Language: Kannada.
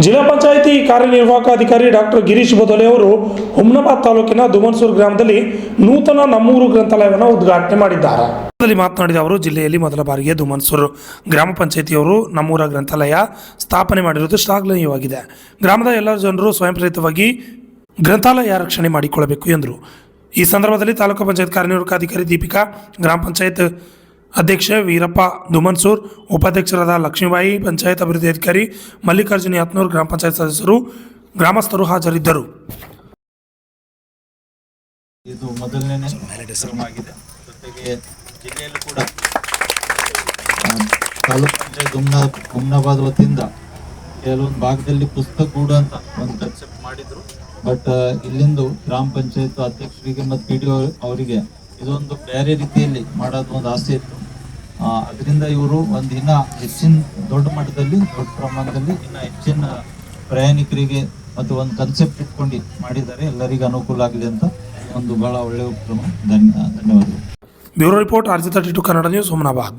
ಜಿಲ್ಲಾ ಪಂಚಾಯಿತಿ ಕಾರ್ಯನಿರ್ವಾಹಕ ಅಧಿಕಾರಿ ಡಾಕ್ಟರ್ ಗಿರೀಶ್ ಬದೋಲೆ ಅವರು ಹುಮ್ನಾಬಾದ್ ತಾಲೂಕಿನ ದುಮನ್ಸೂರು ಗ್ರಾಮದಲ್ಲಿ ನೂತನ ನಮ್ಮೂರು ಗ್ರಂಥಾಲಯವನ್ನು ಉದ್ಘಾಟನೆ ಮಾಡಿದ್ದಾರೆ. ಮಾತನಾಡಿದ ಅವರು, ಜಿಲ್ಲೆಯಲ್ಲಿ ಮೊದಲ ಬಾರಿಗೆ ದುಮನ್ಸೂರು ಗ್ರಾಮ ಪಂಚಾಯಿತಿಯವರು ನಮ್ಮೂರ ಗ್ರಂಥಾಲಯ ಸ್ಥಾಪನೆ ಮಾಡಿರುವುದು ಶ್ಲಾಘನೀಯವಾಗಿದೆ. ಗ್ರಾಮದ ಎಲ್ಲ ಜನರು ಸ್ವಯಂ ಪ್ರೇರಿತವಾಗಿ ಗ್ರಂಥಾಲಯ ರಕ್ಷಣೆ ಮಾಡಿಕೊಳ್ಳಬೇಕು ಎಂದರು. ಈ ಸಂದರ್ಭದಲ್ಲಿ ತಾಲೂಕು ಪಂಚಾಯತ್ ಕಾರ್ಯನಿರ್ವಾಹಕ ಅಧಿಕಾರಿ ದೀಪಿಕಾ, ಗ್ರಾಮ ಪಂಚಾಯತ್ ಅಧ್ಯಕ್ಷ ವೀರಪ್ಪ ದುಮನ್ಸೂರ್, ಉಪಾಧ್ಯಕ್ಷರಾದ ಲಕ್ಷ್ಮೀಬಾಯಿ, ಪಂಚಾಯತ್ ಅಭಿವೃದ್ಧಿ ಅಧಿಕಾರಿ ಮಲ್ಲಿಕಾರ್ಜುನ ಯತ್ನೂರ್, ಗ್ರಾಮ ಪಂಚಾಯತ್ ಸದಸ್ಯರು, ಗ್ರಾಮಸ್ಥರು ಹಾಜರಿದ್ದರು. ಇದು ಮೊದಲನೇ ಆಗಿದೆ. ಜೊತೆಗೆ ಜಿಲ್ಲೆಯಲ್ಲೂ ಕೂಡ ತಾಲೂಕು ಪಂಚಾಯತ್ ಹುಮ್ನಾಬಾದ್ ವತಿಯಿಂದ ಕೆಲವೊಂದು ಭಾಗದಲ್ಲಿ ಪುಸ್ತಕ ಗೂಡು ಅಂತ ಒಂದು ಕನ್ಸೆಪ್ಟ್ ಮಾಡಿದ್ರು. ಬಟ್ ಇಲ್ಲಿಂದು ಗ್ರಾಮ ಪಂಚಾಯತ್ ಅಧ್ಯಕ್ಷರಿಗೆ ಮತ್ತು PDO ಅವರಿಗೆ ಇದೊಂದು ಬೇರೆ ರೀತಿಯಲ್ಲಿ ಮಾಡೋದು ಒಂದು ಆಸೆ ಇತ್ತು. ಅದರಿಂದ ಇವರು ಒಂದು ಇನ್ನ ಹೆಚ್ಚಿನ ದೊಡ್ಡ ಮಟ್ಟದಲ್ಲಿ, ದೊಡ್ಡ ಪ್ರಮಾಣದಲ್ಲಿ ಇನ್ನ ಹೆಚ್ಚಿನ ಪ್ರಯಾಣಿಕರಿಗೆ ಮತ್ತು ಒಂದು ಕನ್ಸೆಪ್ಟ್ ಇಟ್ಕೊಂಡು ಮಾಡಿದ್ದಾರೆ. ಎಲ್ಲರಿಗೂ ಅನುಕೂಲ ಆಗಿದೆ ಅಂತ ಒಂದು ಬಹಳ ಒಳ್ಳೆಯ ಉಪಕ್ರಮ. ಧನ್ಯವಾದಗಳು. Bureau report, RJ32 Kannada news, Humnabad.